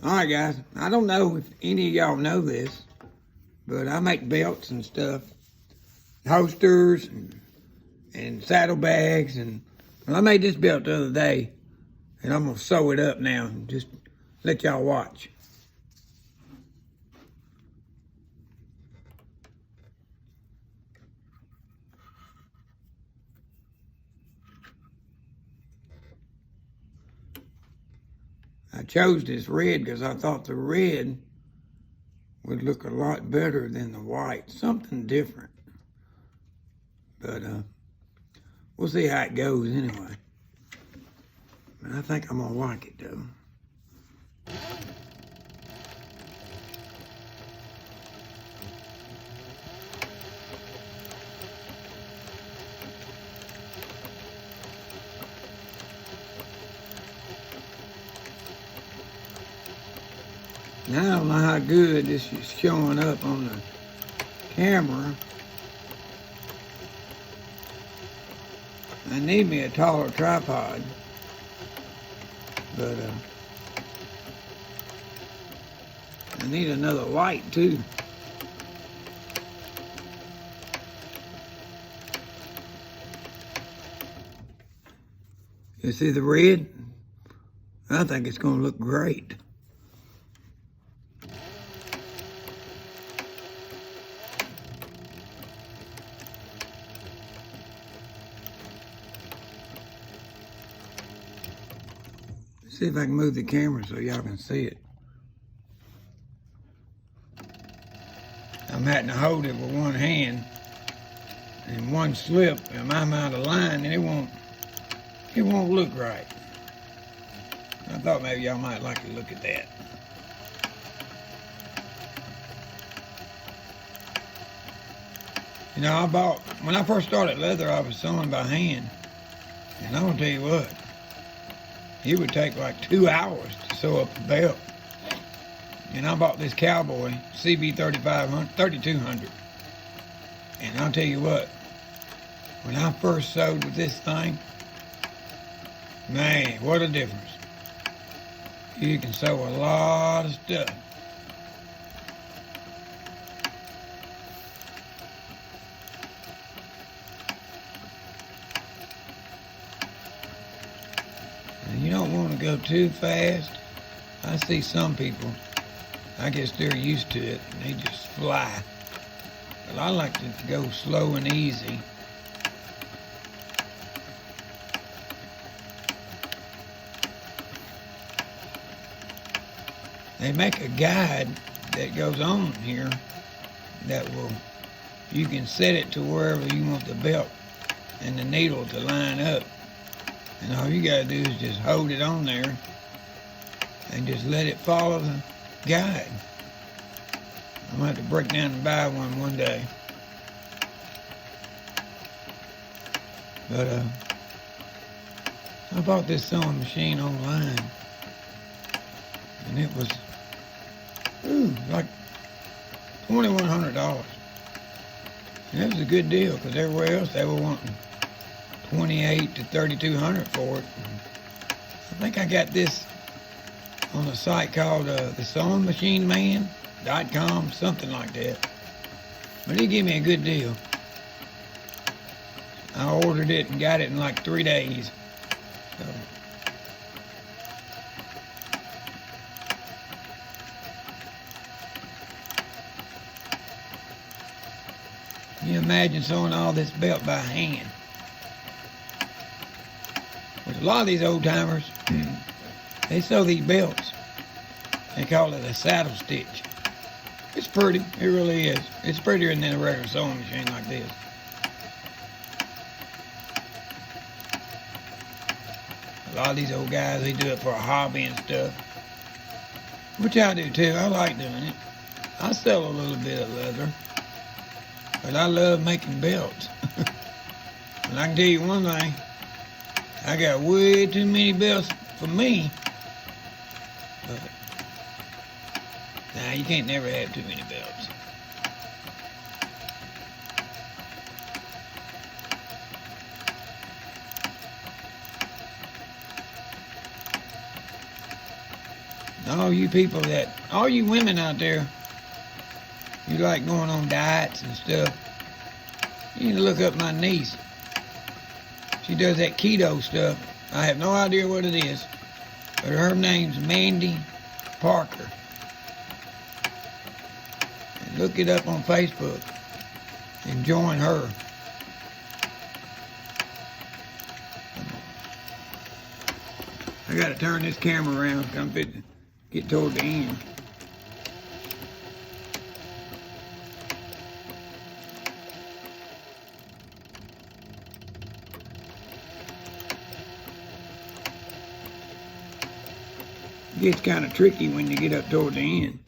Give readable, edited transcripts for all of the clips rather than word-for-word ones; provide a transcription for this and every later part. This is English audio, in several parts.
Alright guys, I don't know if any of y'all know this, but I make belts and stuff, holsters and saddlebags, and well, I made this belt the other day, and I'm gonna sew it up now and just let y'all watch. I chose this red because I thought the red would look a lot better than the white, something different. But we'll see how it goes anyway. But I think I'm gonna like it though. Now I don't know how good this is showing up on the camera. I need me a taller tripod, but I need another light too. You see the red? I think it's gonna look great. See if I can move the camera so y'all can see it. I'm having to hold it with one hand, and one slip and I'm out of line and it won't look right. I thought maybe y'all might like to look at that. You know, when I first started leather, I was sewing by hand, and I'm gonna tell you what, it would take like 2 hours to sew up a belt. And I bought this Cowboy CB 3200. And I'll tell you what, when I first sewed with this thing, man, what a difference. You can sew a lot of stuff. You don't want to go too fast. I see some people, I guess they're used to it and they just fly. But I like to go slow and easy. They make a guide that goes on here that you can set it to wherever you want the belt and the needle to line up. And all you gotta do is just hold it on there and just let it follow the guide. I'm gonna have to break down and buy one day. But I bought this sewing machine online, and it was like $2,100. And it was a good deal because everywhere else they were wanting $2,800 to $3,200 for it. I think I got this on a site called the sewingmachineman.com, something like that. But he gave me a good deal. I ordered it and got it in like 3 days. So, can you imagine sewing all this belt by hand? With a lot of these old timers, they sew these belts. They call it a saddle stitch. It's pretty, it really is. It's prettier than a regular sewing machine like this. A lot of these old guys, they do it for a hobby and stuff. Which I do too, I like doing it. I sell a little bit of leather, but I love making belts. And I can tell you one thing, I got way too many belts for me. But nah, you can't never have too many belts. All you people all you women out there, you like going on diets and stuff, you need to look up my niece. She does that keto stuff. I have no idea what it is, but her name's Mandy Parker. And look it up on Facebook and join her. I gotta turn this camera around because I'm fit to get toward the end. It gets kind of tricky when you get up toward the end.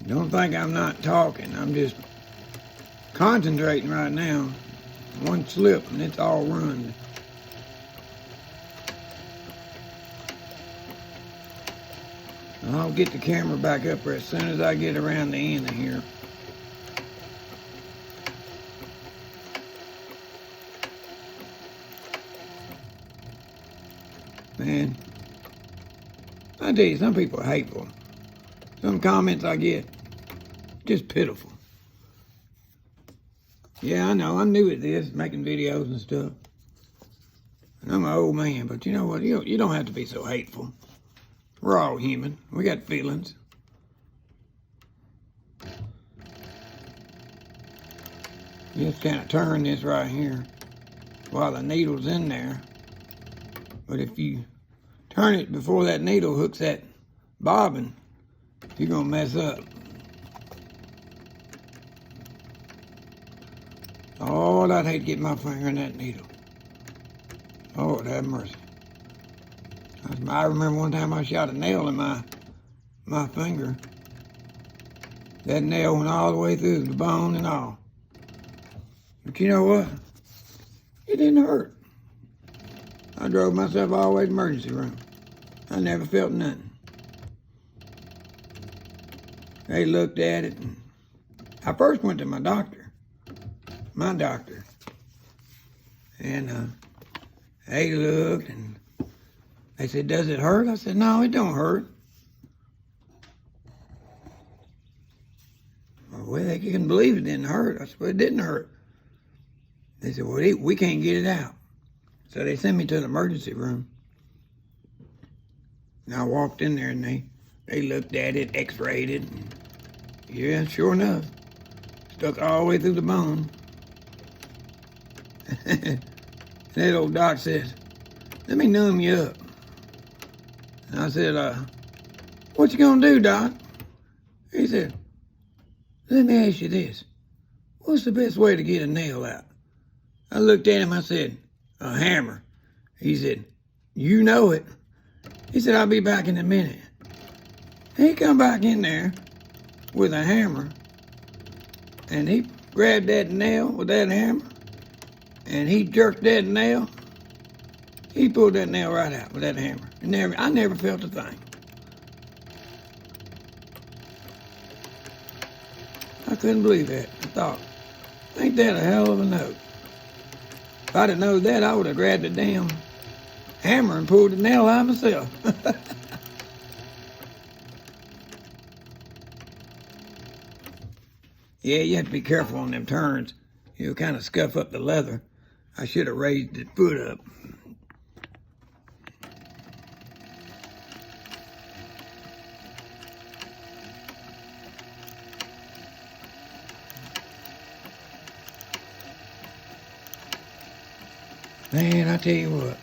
Don't think I'm not talking. I'm just concentrating right now. One slip and it's all ruined. I'll get the camera back up there as soon as I get around the end of here. Man, I tell you, some people are hateful. Some comments I get, just pitiful. Yeah, I know, I'm new at this, making videos and stuff. And I'm an old man, but you know what, you don't have to be so hateful. We're all human. We got feelings. Just kind of turn this right here while the needle's in there. But if you turn it before that needle hooks that bobbin, you're gonna mess up. Oh, I'd hate to get my finger in that needle. Lord have mercy. I remember one time I shot a nail in my finger. That nail went all the way through the bone and all. But you know what? It didn't hurt. I drove myself all the way to the emergency room. I never felt nothing. They looked at it, and I first went to my doctor. And they looked, and they said, "Does it hurt?" I said, "No, it don't hurt." Well, they couldn't believe it didn't hurt. I said, "Well, it didn't hurt." They said, "Well, we can't get it out." So they sent me to the emergency room. And I walked in there, and they looked at it, x-rayed it. And yeah, sure enough, stuck all the way through the bone. That old doc says, "Let me numb you up." And I said, "What you gonna do, doc?" He said, "Let me ask you this. What's the best way to get a nail out?" I looked at him, I said, "A hammer." He said, "You know it." He said, "I'll be back in a minute." He come back in there with a hammer, and he grabbed that nail with that hammer, and he jerked that nail. He pulled that nail right out with that hammer. I never felt a thing. I couldn't believe that. I thought, ain't that a hell of a note? If I'd have known that, I would have grabbed the damn hammer and pulled the nail out myself. Yeah, you have to be careful on them turns. You'll kind of scuff up the leather. I should have raised the foot up. Man, I tell you what,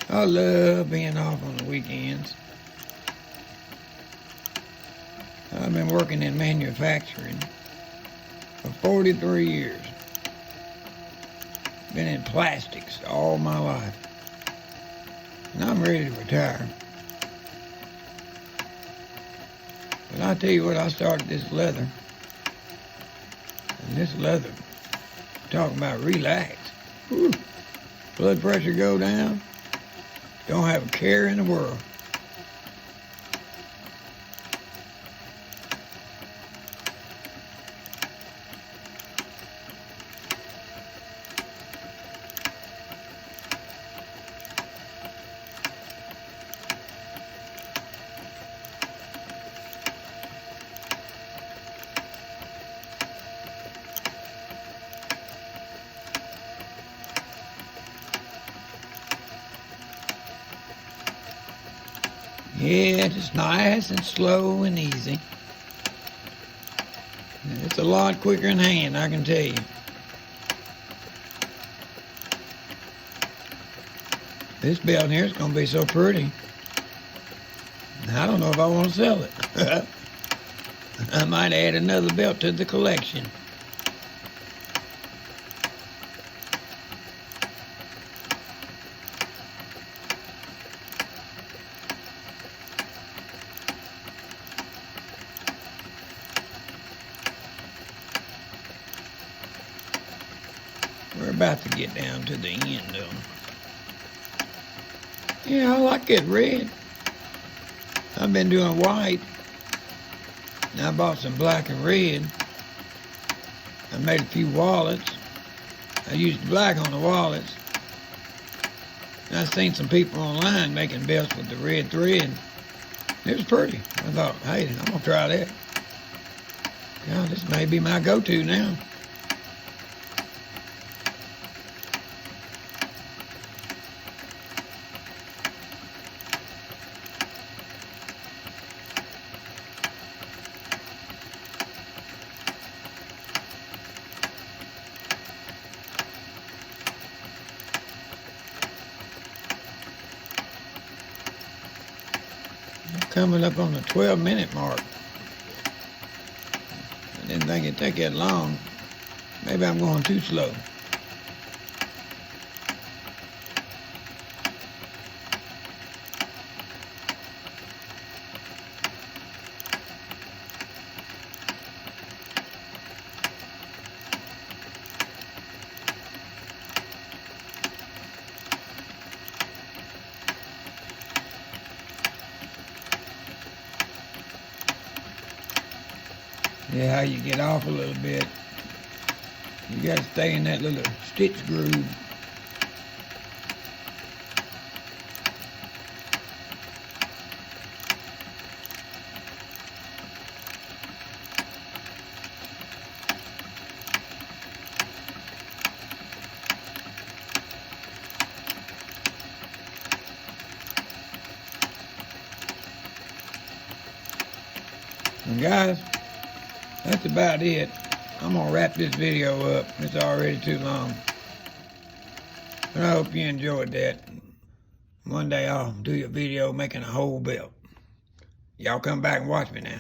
I love being off on the weekends. I've been working in manufacturing for 43 years. Been in plastics all my life. And I'm ready to retire. But I tell you what, I started this leather. And this leather, talking about relax. Whew. Blood pressure go down. Don't have a care in the world. Yeah, just nice and slow and easy. It's a lot quicker in hand, I can tell you. This belt here is going to be so pretty. I don't know if I want to sell it. I might add another belt to the collection. We're about to get down to the end, though. Yeah, I like it red. I've been doing white. Now I bought some black and red. I made a few wallets. I used black on the wallets. And I've seen some people online making belts with the red thread. It was pretty. I thought, hey, I'm gonna try that. God, this may be my go-to now. Coming up on the 12-minute mark. I didn't think it'd take that long. Maybe I'm going too slow. Yeah, how you get off a little bit. You got to stay in that little stitch groove. And guys, that's about it. I'm gonna wrap this video up. It's already too long. But I hope you enjoyed that. One day I'll do a video making a whole belt. Y'all come back and watch me now.